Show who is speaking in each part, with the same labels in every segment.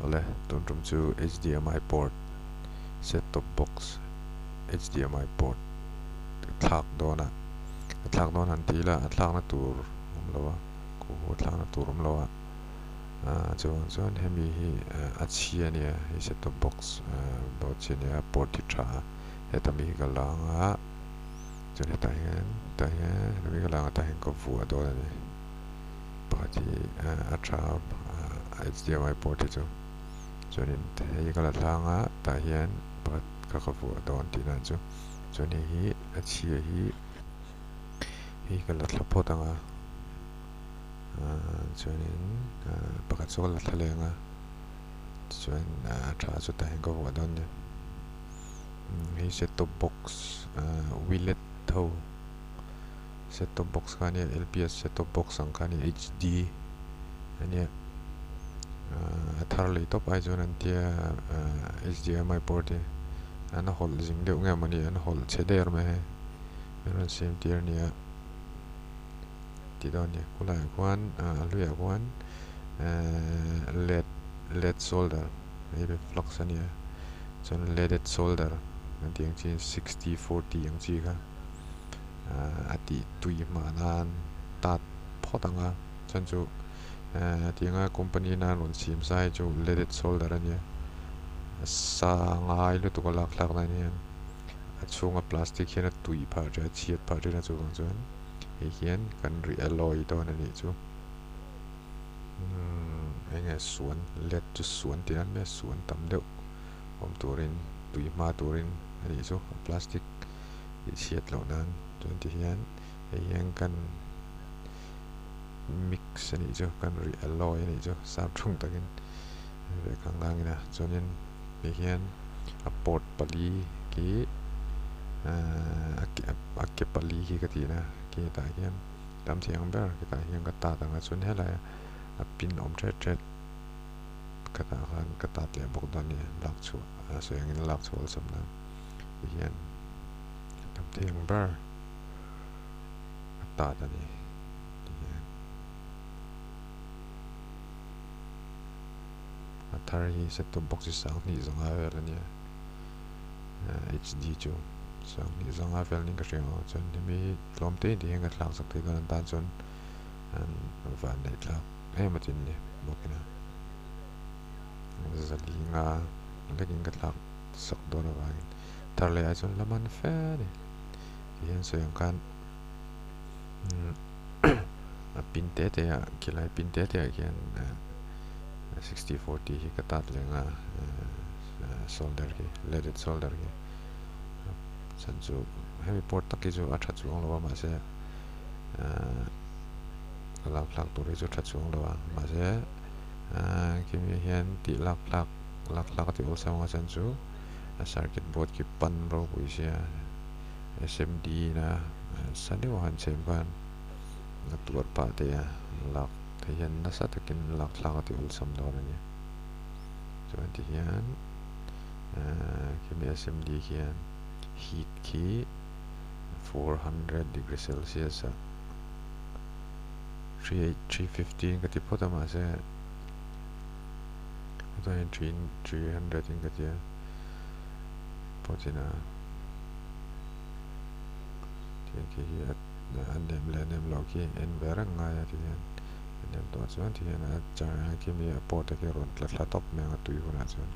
Speaker 1: ole tun rum chu HDMI port set top box HDMI port thak dona thak don han ti la thak na tur lawa ko thak na tur lawa chuan hemi hi achia nia hi set top box bo chenia port ti tha hetami ka langa chuan heta hian hemi ka langa ta hian ko vu do ni pati a tha HDMI port ti chu chuan in hei ka la langa ta hian pat ka vu don ti na chu chuan hi achia hi ka la thlapotanga chuan in pakhat chu la thlenga chuan tha chu ta hian ko vu don ni hi set top box willet tho set top box khani LPS set top box ang khani HD ania tharlei top ai chuan an tia HDMI port e ana hol jing deuh nge mani an hol cheder me ran sim tier nia ti don ni kulai kwan aluya kwan led solder maybe flux ania chuan leaded solder an tiang chin 60-40 ang chi kha ati tui manan tat photanga chuan chu tianga company na ron sim sai chu leaded solder ania sa ngai lu tu ko lak na ni chunga plastic hian tui pha ja chiat pha na chu bang chuan hi hian kan ri alloy don ani chu enga suan let chu suan tian me suan tam deuh om turin tui ma turin ani chu plastic i chiat lo nan chuan ti hian hian kan mix ani chu kan ri alloy ani chu sam thung takin ve khang langina chuanin hi hian a port pali ki a ke pali ki ka ti na ki ta hian tam thiang ber ki ta hian ka ta tanga chun helai a pin om thet ka ta khan ka ta tle bok don ni lak chu so yang in lak chu sam na hian tam thiang ber ta ta ni a thar hi set top box sang ni zonga vel ani HD chu sang ni zonga vel ni ka ringo chon mi lom te di nga tlang sak te don ta chon an van nei tla matin ni bokina zali nga lekin ka tlang sak don wa thar le ai chon laman fe ni hian so yang kan a pin te ya kilai pin te hian 60-40 hi ka tat lenga solder ki leaded solder ki san chu heavy port taki chu a tha chuang lo ma se lak tu ri chu tha chuang lo ma se ki mi hian ti lak ti ol sang san chu a circuit board ki pan ro pui sia SMD na sani wa han chem kan na tur pa te lak hian na sa takin lak ti ol sam do ni chuan ti hian ki mi SMD hian heat ki 400 degrees Celsius 315 ka ti phota ma se to 300 in ka ti potina ti ki an dem le nem lo ki en berang nga ya ti nem to chuan ti hian a char ki mi port ki ron tla top me nga tui huna chuan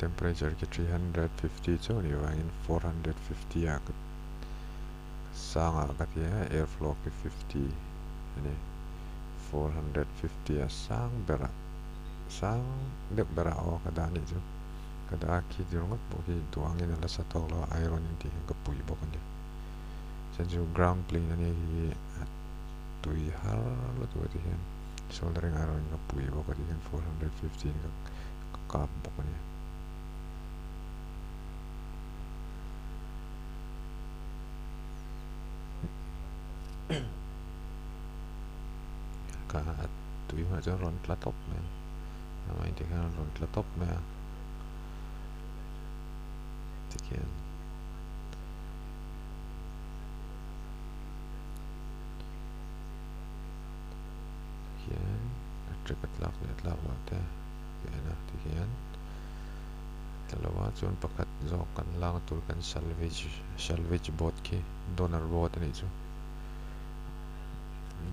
Speaker 1: temperature ki 350 chu ni wa in 450 ya sanga ka ti airflow ki 50 ani 450 sang bera sang dek bera o ka da ni chu ka da ki dirngot bo ki duang in la sa to lo iron in ti ka pui bo kan ni sen ju ground plane ani tui har lo tu ti hian soldering iron ka pui bo ka ti 450 ka kap bo kan ni ka tui ma cho ron tla top me mai ti kan ron tla top me ti kian electric atlak le atlak lo te kena tikian talawa chuan pakhat zawk kan lang tur kan salvage boat ki donor boat ani chu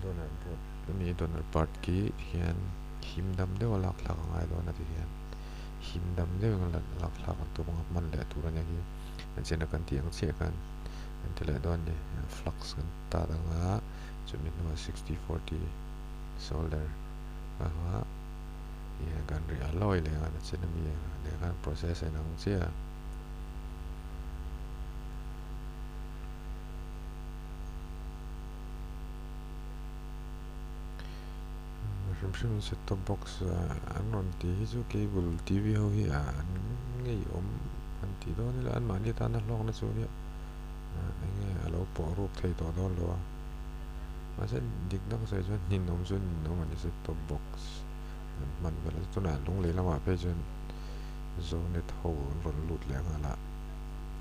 Speaker 1: donor boat mi donor part ki hian himdam de wala thlak ngai lo na tikian himdam de wala lak thlak tu man le tur ania ki chena kan tiang che kan antile don ni flux kan ta danga chumi no 6040 solder aha ya kan ri alloy le kan chena mi le kan process ai nang che rim set top box an ron ti chu cable tv ho hi an ngei an ti do ni la an ma ni ta na hlong na chu ni anh nghe alo po rup thei to do lo ma se dik nak se chuan nin nom chuan nin nom ani set top box man vel chuna lunglei lama pe chuan zone tho ron lut le ngala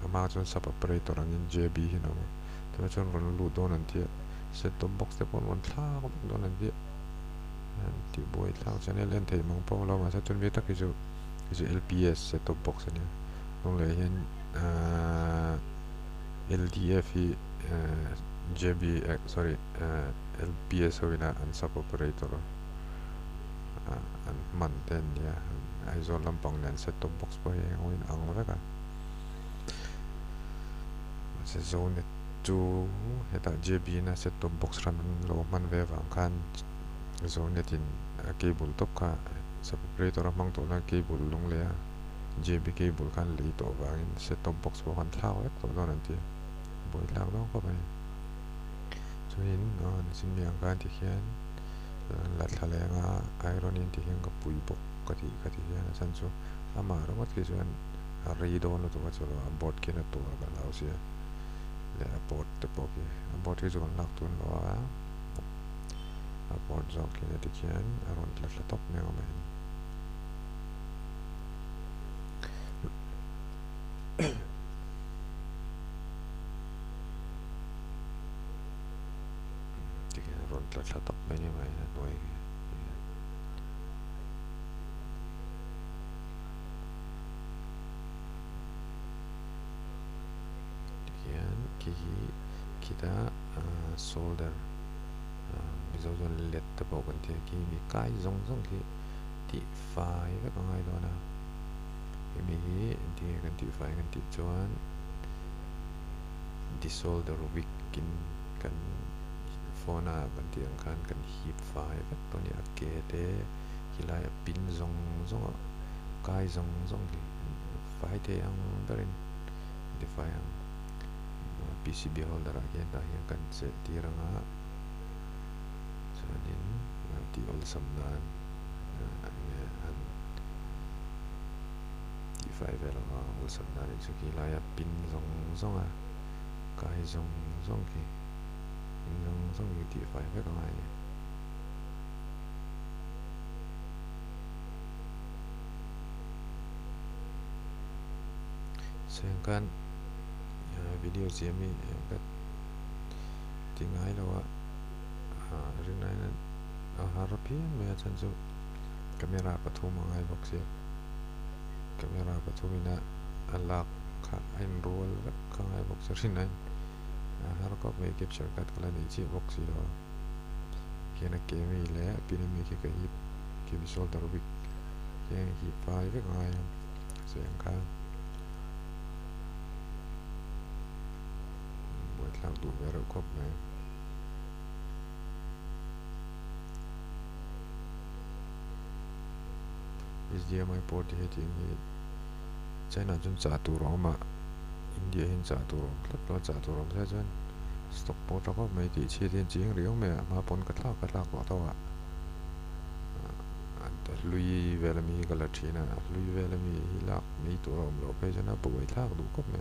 Speaker 1: ama chuan separator an jb hi no ta chuan ron lut don an ti set top box te pon ron thla ko don an ti boy thla channel len thei mang po lo ma se chuan ve tak ki chu lps set top box ani lunglei hian LDF JB sorry LPS hoina an sub operator an manten ya aizo lampang len set top box po he oin ang veka se zone 2 heta JB na set top box ran lo man ve wang khan zone tin cable top kha sub operator mang to na cable lung le JB cable khan li to wangin set top box po khan thlau ek to don an ti boi lang dong ko bai chuin on sin miang kan ti hian la thalenga iron in ti hian ka pui bok ka ti hian san chu ama ro mat ki chuan a ri don lo to ka chulo a board ki na to ka lau sia le a board te po ki a board ki chu kan lak tun lo a board zok ki na ti hian a ron la top ne o mai la top menu mai na noi kian ki kita solder Mizoram let ta bo kan ti ki mi kai zong ki ti fai ve ka ngai do na mi ti kan ti fai kan ti chuan di solder wick in kan phone kan ti ang khan kan hip fai ve to ni akete hilai pin zong kai zong ki fai te ang berin di fai ang PCB holder again ta hian kan che tiranga chuanin ti ol samdan an ti fai vel ol samdan chu ki lai pin zong kai zong ki zong ki ti fai ve ka ngai sen kan video CME kat tingai lawa rinai na harapi me chan chu camera pathum ngai box ya camera pathumina alak kha ain roll ka ngai box rinai harko me capture kat kala ni chi box yo kena kemi le pinami ki ka hip ki visual darwik ke hi 5 ngai sen kan lang du ver kop mai HDMI port he ti ni China chun cha tu ro ma India hin cha tu ro tlat cha tu ro sa chun stock port ko mai ti chi tin jing riu me ma pon ka thla ko to wa ta lui velami kala thina lui velami hilak mi tu ro lo pe jana bu wai thak du kop me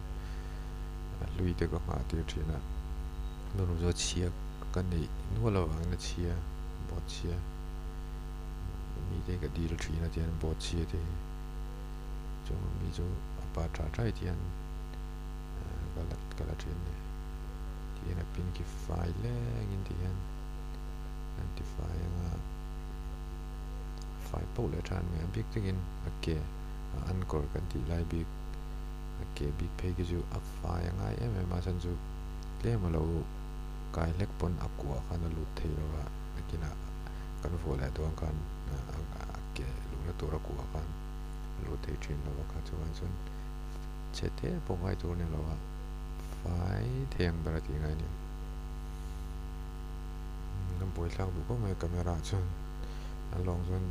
Speaker 1: lui te ko ha ti thina no zo chia kan ni no lo wang na chia bot chia mi te ka deal thina tian bot chia te jo mi jo apa tra trai tian kala thin ne tian a pin ki file le ngin tian anti file nga file po le than me big thingin ake an kor kan ti lai big ake big page ju a file ngai ma san ju le ma lo kai lek pon akwa kana lu thei lo wa kina kan fo la to kan ake lu na to ra ku kan lu thei thin lo ka chuan chun chete po ngai tur ne lo wa file theng bara ti ngai ni nam poi thlang bu ko mai camera chun along chun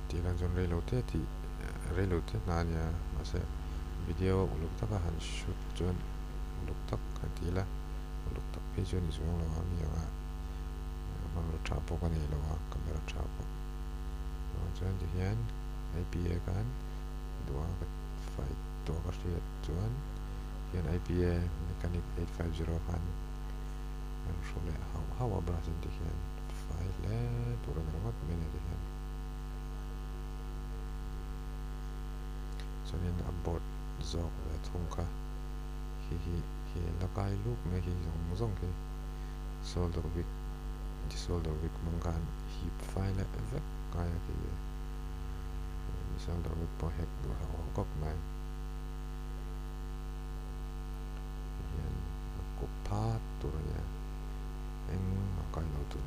Speaker 1: ti lan chun reload te na nya ma se video uluk tak han shoot chun uluk tak ka ti la uluk tak pe chun chu lo wa mi wa mang lo tra po ka nei lo wa camera tra po chun ti hian IPA kan dua ka file to ka riat chuan hian IPA mechanic 850 kan an shole how abras in ti hian file le turan rawat mene ti hian chuanin a board zawk ve thung kha hi lakai luk me hi zong ki solder wick mangkan heap file le vek kaya ki solder wick po hek du ha kop mai hian ko pat turnya eng kai lo tu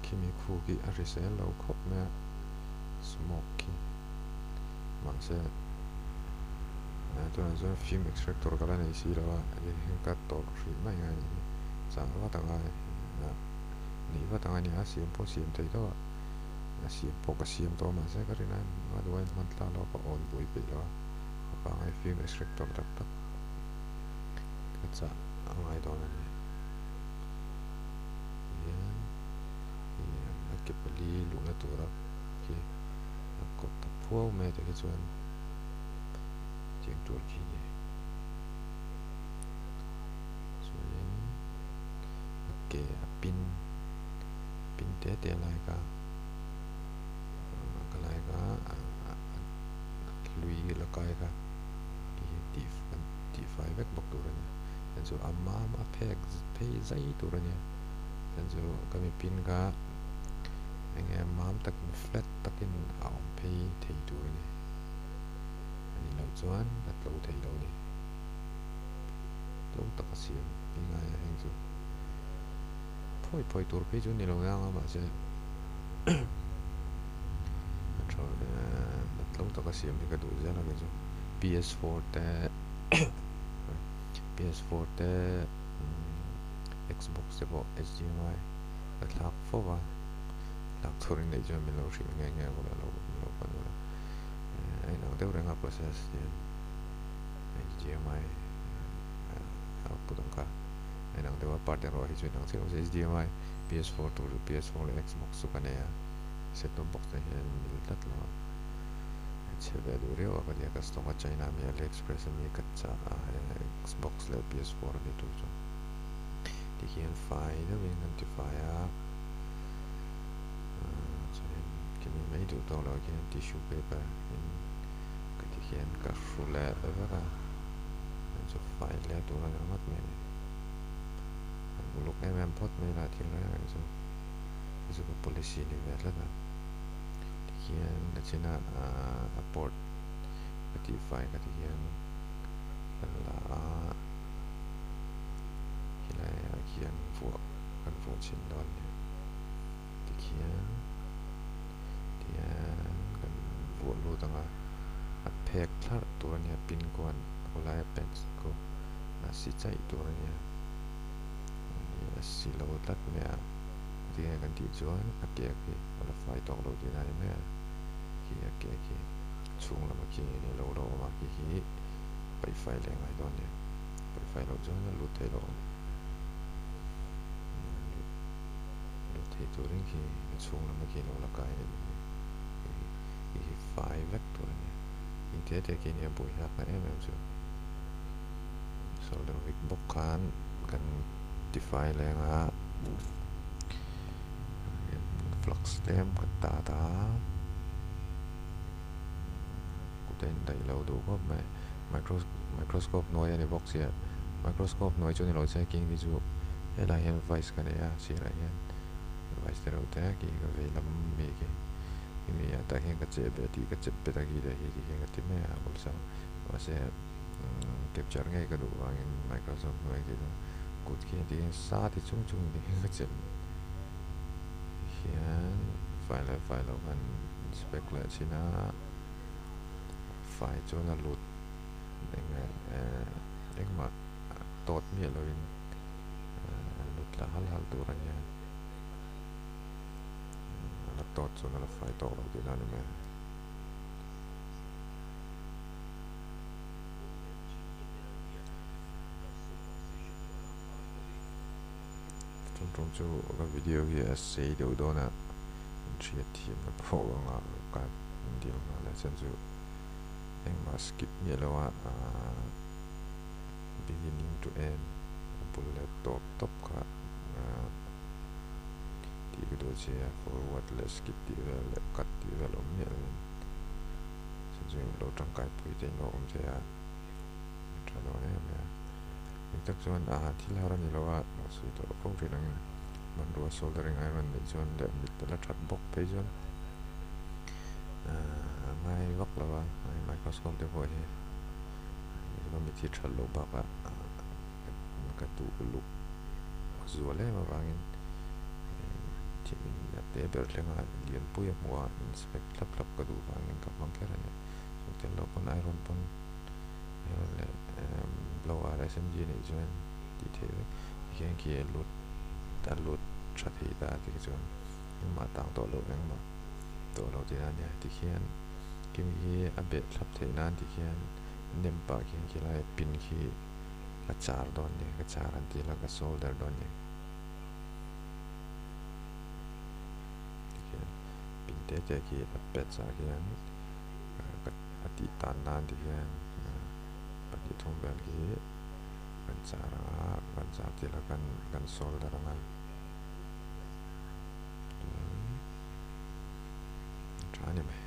Speaker 1: kimi khugi arisel lo khop me smoky mangse tuan zo film extractor kala nei si lawa ka tor ri mai ngai ni cha wa ta ngai ni wa ta ngai ni asiam po siam thei to asiam po ka siam to ma se ka ri na ma do man tla lo ko on bui pe lo pa ngai film extractor tak tak ka cha ngai do na ni ke pali lu na tu ra ki ko ta pho me te chuan cheng tur chi ye chuan ke pin te lai ka lai ka lui la kai ka ki ti fai vek bok tu ra ni en chu amma ma pe zai tu ra ni en chu ka mi pin ka anh em mám takin flat takin ảo pay thầy tuổi này anh lâu chuan đặt lâu thầy lâu này lâu tắc xiêm bị ngay anh chú phôi tuổi pay chú này lâu ngang mà sẽ rồi đặt lâu tắc xiêm thì cái đủ ra là cái chú PS4 te PS4 te Xbox te bộ HDMI đặt lạc phô vào turin nei jo min lo rin nge wala lo pan wala ai no de ranga process den HDMI output ka ai no de wa part ro hi chu nang se HDMI PS4 to PS4 le Xbox su ka ne ya set top box ne mil tat lo che ve du re wa ka ya customer China mi AliExpress mi ka cha Xbox le PS4 le tu chu ti hian file de win identifier mấy tụ to là cái tissue paper cái thì hiện cả ruler và cả cho file là tụ là mất mình lúc em post mình là thì là cho policy này về là thì hiện là trên là port cái thì file cái thì hiện là hiện phụ trên đó thì hiện kan vuan lu tanga a phek thlar tur ania pin kon olai pens ko a si chai tur ania a si lo tat me a ria kan ti chuan a ke ki ala fai tok lo ti nai me ki a ke ki chung lama ki ni lo ma ki hi pai fai le ngai don ne pai fai lo chuan lu thei lo lu thei turin ki chung lama ki lo la kai file vector này in thế thì này buổi học này em chưa solder wick bốc kan define lên á flux tem cái Tata cụ tên đầy lâu đủ có mẹ microscope noi ani box ya microscope noi chu ni lo sai king ni chu hela hian vice ka ne a sira hian vice te ro te ki ka ve lam mi ki mi ya ta hian ka che be ti ka che be ta ki de hi ki hian ka ti me a bol sa wa se capture ngai ka du wang in microsoft noi ki good ki ti sa ti chung chung ni ka che hian file kan spec la china file chu na lut dengan engma tot mi loin lut la hal turanya la tot chu na la file to lo ti na ni me trong chu ka video ki essay do do na chia team na pro nga ka dia nga la chen chu engma skip mi lo wa beginning to end bullet top ka ti ko do che forward le skip ti le cut ti le lo mi chen chu lo tang kai pui te no om che ya tra lo ne me tak chuan thil har ani lo wa sui to ko ri nang man ro soldering iron ni chuan le mit la that bok pe chuan ngai vak lo wa microscope te pawh hi lo mi thi thal lo ba ka tu lu zuale ma bangin ti ya te ber lenga lian pui mo inspect lap ka du bangin ka mang kera ne so te lo pon iron pon le blower SMG ni chuan ti the hian ki lut that hi ta ti chuan ma tang to lo eng ma to lo ti na ne ti hian kim hi a be thlap the nan ti hian nem pa hian ki lai pin hi ka char don ne ka char an ti la ka solder don ne pin te ki a pet sa hian ka ati tan nan ti hian pa ti thong bel ki kan char ti la kan solder nga trani me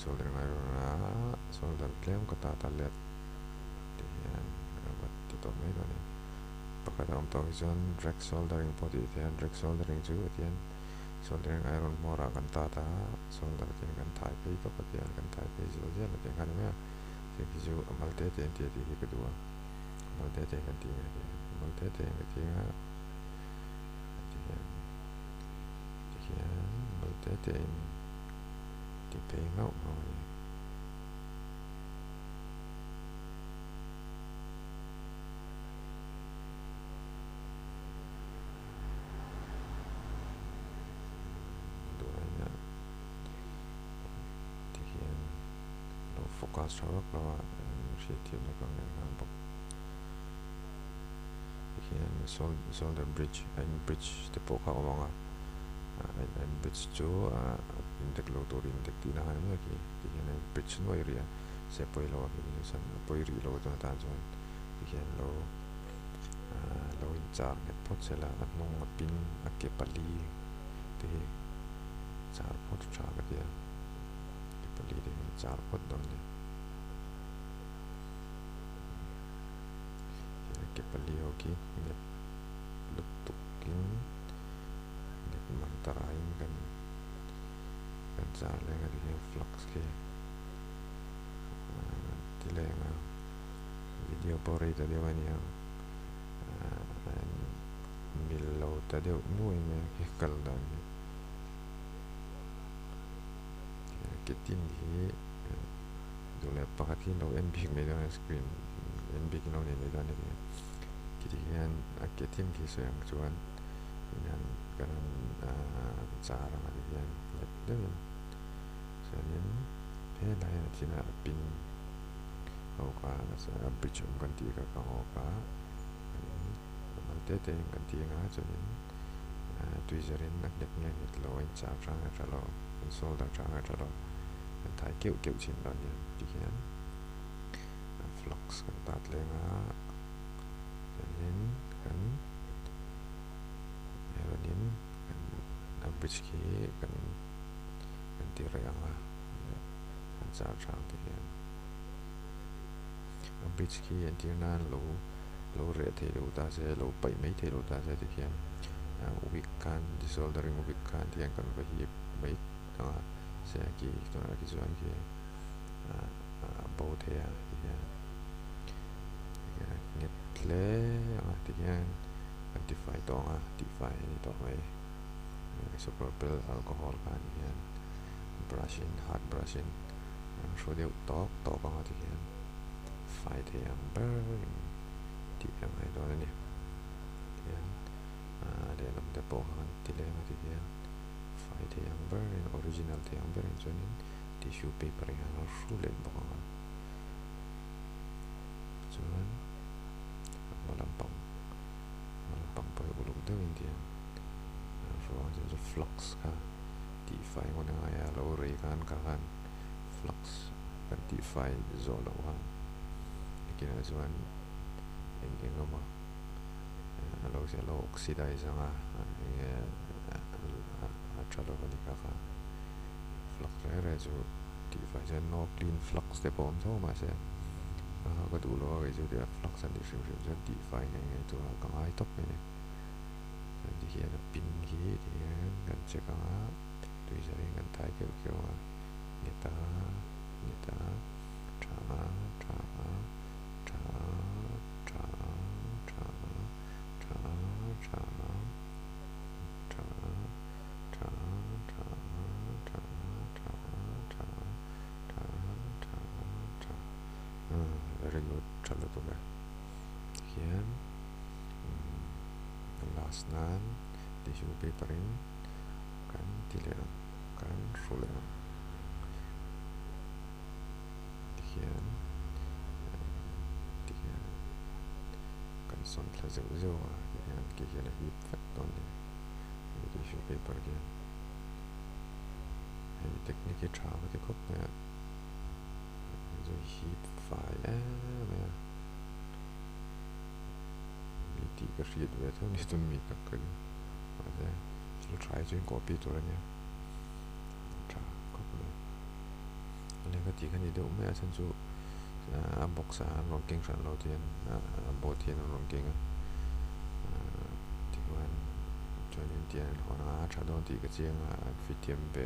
Speaker 1: solder iron solder klem ka ta let ti hian ti to me do ni pakata om to zon direct soldering poti hian direct soldering chu hian soldering iron mora kan ta solder tin kan thai pe to pati kan thai pe zo je la ten kan me ti ju amal te ti ka duwa amal te kan ti amal te ka ti nga ti hian amal te ti pe ngau ni focus rawak lawa sheet na kang ngan bok hian solder bridge te po kha omanga and bridge chu intek lo to rin tek ti na han me ki hian bridge no area se poi lo ki san poi ri lo to ta chuan hian lo in char net pot sela na nong pin a ke pali te char pot cha ka dia ke pali de char pot don ne ke pali ho ki net lutukin net mantarain kan char le ga di flux ke tilenga video bore ta de wani millo ta de nuôi me ke kal dan ke tin hi do le pakati lo nb me da screen nb ki no ne da ne ki ti hian a ke tin ki so yang chuan hian kan char ma di hian let de so nin he la ya china pin au ka na sa bridge kan ti ka ho ka te kan ti nga chuan tweezer in nak net nge net lo in char tra lo solder tra lo kan thai keu chin don ni ti hian flux kan tat le nga nin kan heroin kan bridge ki kan ti ra nga kan char chang te hian bridge khi an tir nan lo re thei lo ta se lo pai mai thei lo ta se te hian week kan desoldering week kan tian kan va hi mai ta se ki to na ki chuan ki bo the a hian net tle ti hian antify to a defy ni to mai super pill alcohol kan hian brushing hard brushing so deu tok ka ti hian fai the amber ti ai do ni hian de lam te po han ti le ma ti hian fai the amber original the amber in chuan tissue paper ya ru le bo ka chuan malampang pa uluk deu in tian so the flux ka ti fai ngon nga ya lo re kan flux kan ti fai zo lo han kina chuan engeng ama lo se lo oxidize nga chalo ni ka flux re chu ti fai chen no clean flux te pom so ma se ko du lo ga chu de flux an di shim chen ti fai ngai tu ka ai top ne di hian pin hi di kan che ka tweezer kan thai ke ni ta very good chalo tu ba hian last nan tissue paper in kan tile kan rule hian kan son thla zeu a hian ki hian hi fat ton ni tissue paper hian hei technique tha ba te khop na zo hi file ma mi ti ka riat ve tho ni tu mi tak ka ma de lo try to copy to nya tra copy le ka ti kan ni de me san chu box a lo king san lo tian bo tian lo king ti wan chuan in tian hona tha don ti ka chiang fit tiam be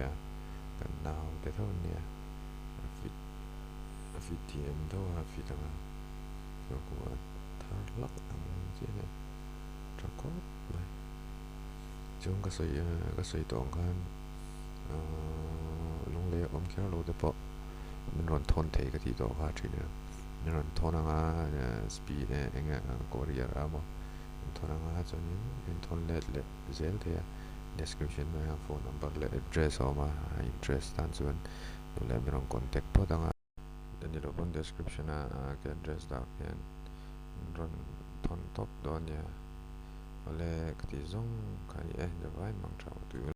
Speaker 1: kan nau te tho nia fit tiam do fit da so ko thar lak ang che ne tra ko mai chung ka soi tong kan Lunglei om kher lo de po min ron thon thei ka ti do kha thin min ron thon anga speed enga korea amo thon anga chon min thon le zel the description ma phone number le address oma address tan chuan le min ron contact po danga then the open description ke address da hian ron thon top do nia ole kati zong kai de vai mang thau tu